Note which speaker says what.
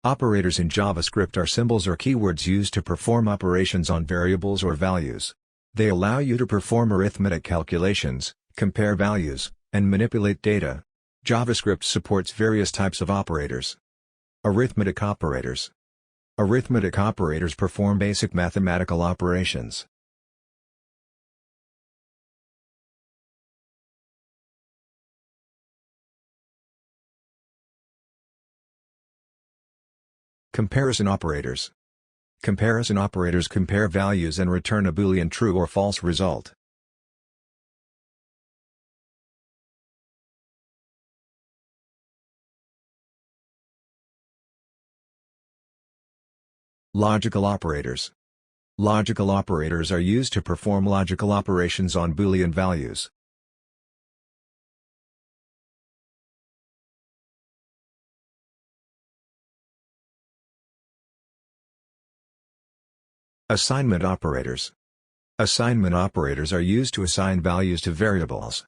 Speaker 1: Operators in JavaScript are symbols or keywords used to perform operations on variables or values. They allow you to perform arithmetic calculations, compare values, and manipulate data. JavaScript supports various types of operators. Arithmetic operators. Arithmetic operators perform basic mathematical operations. Comparison operators. Comparison operators compare values and return a Boolean true or false result. Logical operators. Logical operators are used to perform logical operations on Boolean values. Assignment operators. Assignment operators are used to assign values to variables.